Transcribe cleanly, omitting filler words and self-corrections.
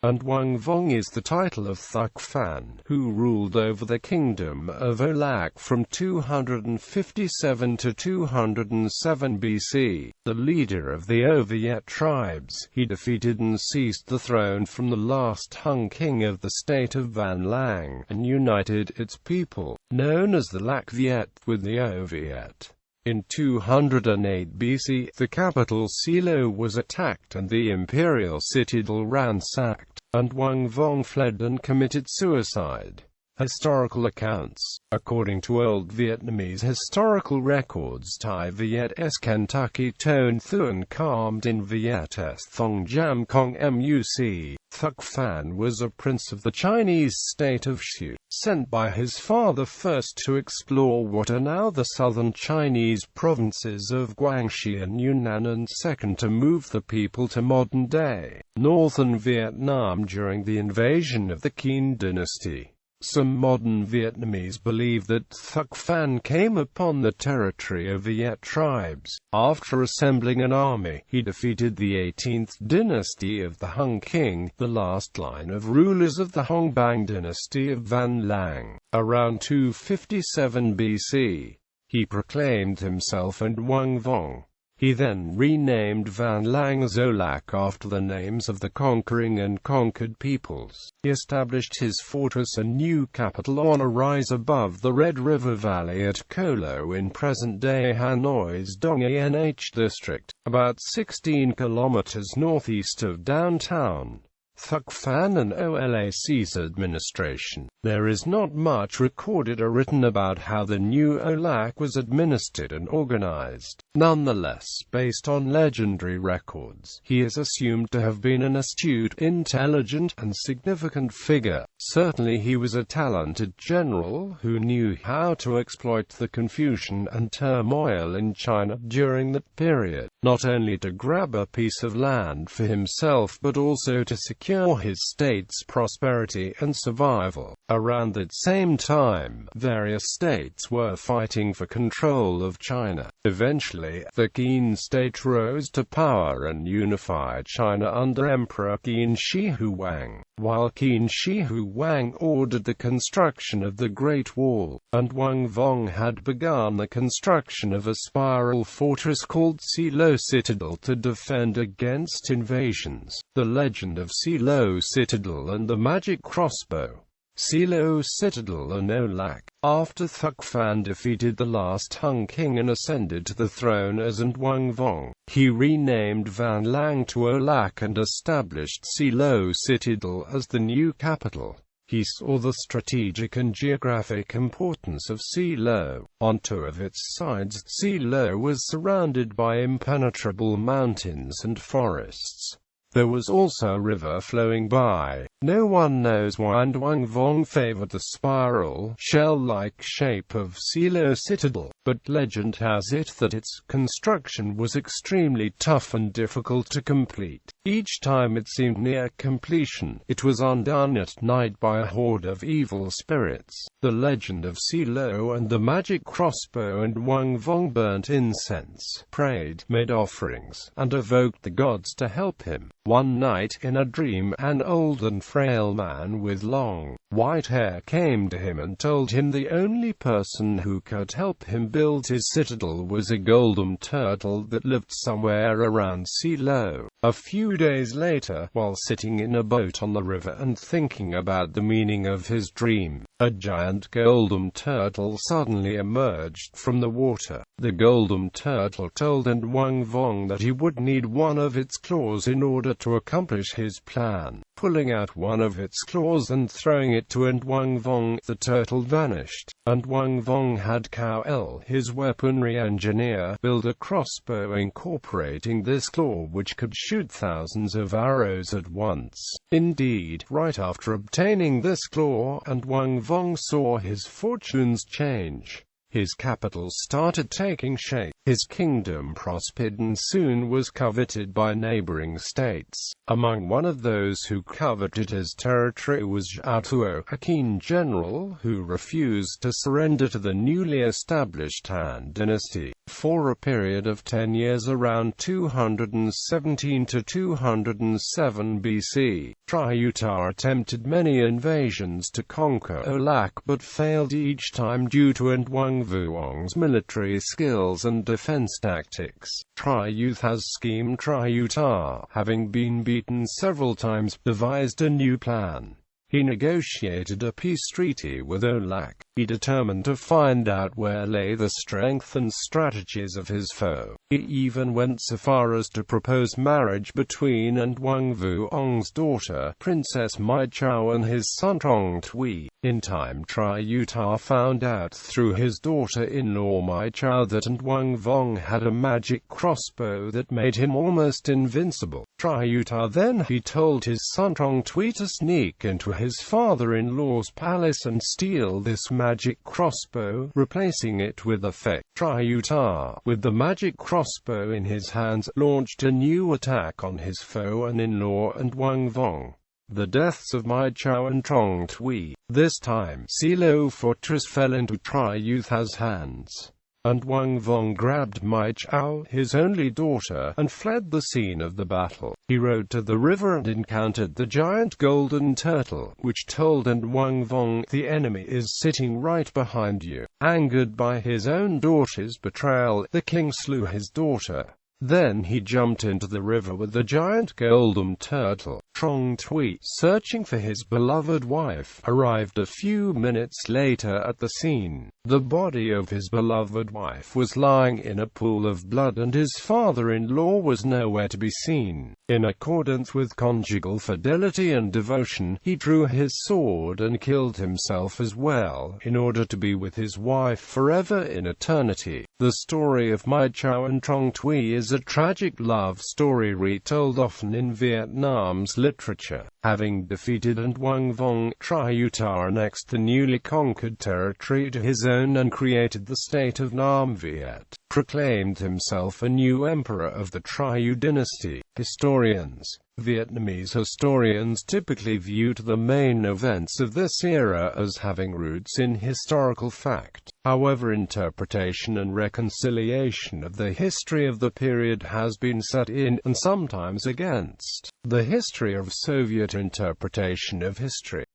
and Wang Vong is the title of Thục Phán, who ruled over the kingdom of Âu Lạc from 257 to 207 BC. The leader of the Âu Việt tribes, he defeated and seized the throne from the last Hung king of the state of Văn Lang, and united its people, known as the Lạc Việt, with the Âu Việt. In 208 BC, the capital Silo was attacked and the imperial citadel ransacked, and Wang Vong fled and committed suicide. Historical accounts. According to old Vietnamese historical records, Thai Viet's Kentucky Tone Thuan calmed in Viet's Thong Jam Kong Muc. Thục Phán was a prince of the Chinese state of Shu, sent by his father first to explore what are now the southern Chinese provinces of Guangxi and Yunnan, and second to move the people to modern-day northern Vietnam during the invasion of the Qin dynasty. Some modern Vietnamese believe that Thục Phán came upon the territory of Viet tribes. After assembling an army, he defeated the 18th dynasty of the Hung king, the last line of rulers of the Hong Bang dynasty of Văn Lang. Around 257 BC, he proclaimed himself and Wang Vong. He then renamed Văn Lang as Âu Lạc after the names of the conquering and conquered peoples. He established his fortress and new capital on a rise above the Red River Valley at Cổ Loa in present-day Hanoi's Dong Anh district, about 16 kilometers northeast of downtown. Thục Phán and Ołac's administration. There is not much recorded or written about how the new Âu Lạc was administered and organized. Nonetheless, based on legendary records, he is assumed to have been an astute, intelligent, and significant figure. Certainly he was a talented general who knew how to exploit the confusion and turmoil in China during that period, not only to grab a piece of land for himself but also to secure his state's prosperity and survival. Around that same time, various states were fighting for control of China. Eventually, the Qin state rose to power and unified China under Emperor Qin Shi Huang. While Qin Shi Huang ordered the construction of the Great Wall, and Wang Vong had begun the construction of a spiral fortress called Silo Citadel to defend against invasions. The legend of Silo Citadel and the magic crossbow. Silo Citadel and Âu Lạc. After Thục Phán defeated the last Hung king and ascended to the throne as and Wang Vong, he renamed Văn Lang to Âu Lạc and established Silo Citadel as the new capital. He saw the strategic and geographic importance of Silo. On two of its sides, Silo was surrounded by impenetrable mountains and forests. There was also a river flowing by. No one knows why, and Wang Vong favored the spiral, shell-like shape of Silo Citadel, but legend has it that its construction was extremely tough and difficult to complete. Each time it seemed near completion, it was undone at night by a horde of evil spirits. The legend of Silo and the magic crossbow, and Wang Vong burnt incense, prayed, made offerings, and evoked the gods to help him. One night, in a dream, an old and frail man with long, white hair came to him and told him the only person who could help him build his citadel was a golden turtle that lived somewhere around Silo. A few days later, while sitting in a boat on the river and thinking about the meaning of his dream, a giant golden turtle suddenly emerged from the water. The golden turtle told Wang Vong that he would need one of its claws in order to accomplish his plan. Pulling out one of its claws and throwing it to Wang Vong, the turtle vanished, and Wang Vong had Cao El, his weaponry engineer, build a crossbow incorporating this claw which could shoot thousands of arrows at once. Indeed, right after obtaining this claw, Wang Vong saw his fortunes change. His capital started taking shape. His kingdom prospered and soon was coveted by neighboring states. Among one of those who coveted his territory was Zhao Tuo, a keen general who refused to surrender to the newly established Han dynasty. For a period of 10 years around 217 to 207 BC, Triutar attempted many invasions to conquer Âu Lạc but failed each time due to An Vuong's military skills and defense tactics. Triutar's scheme Triutar, having been beaten several times, devised a new plan. He negotiated a peace treaty with Âu Lạc. He determined to find out where lay the strength and strategies of his foe. He even went so far as to propose marriage between An Vuong's daughter, Princess Mai Chao, and his son Trong Tui. In time Triutar found out through his daughter-in-law Mai Chao that An Vuong had a magic crossbow that made him almost invincible. Triutar then told his son Trong Tui to sneak into his father-in-law's palace and steal this magic crossbow, replacing it with a fake. Triutar, with the magic crossbow in his hands, launched a new attack on his foe-in-law and Vuong. The deaths of Mai Chao and Trong Tui. This time, Silo Fortress fell into Triutar's hands. And Vuong grabbed Mai Chao, his only daughter, and fled the scene of the battle. He rode to the river and encountered the giant golden turtle, which told An Vuong, "The enemy is sitting right behind you." Angered by his own daughter's betrayal, the king slew his daughter. Then he jumped into the river with the giant golden turtle. Trong Tui, searching for his beloved wife, arrived a few minutes later at the scene. The body of his beloved wife was lying in a pool of blood and his father-in-law was nowhere to be seen. In accordance with conjugal fidelity and devotion, he drew his sword and killed himself as well, in order to be with his wife forever in eternity. The story of Mai Chao and Trong Tui is a tragic love story retold often in Vietnam's literature. Having defeated An Vuong, Triutar annexed the newly conquered territory to his own and created the state of Nam Viet, proclaimed himself a new emperor of the Triu dynasty. Vietnamese historians typically viewed the main events of this era as having roots in historical fact. However, interpretation and reconciliation of the history of the period has been set in, and sometimes against, the history of Soviet interpretation of history.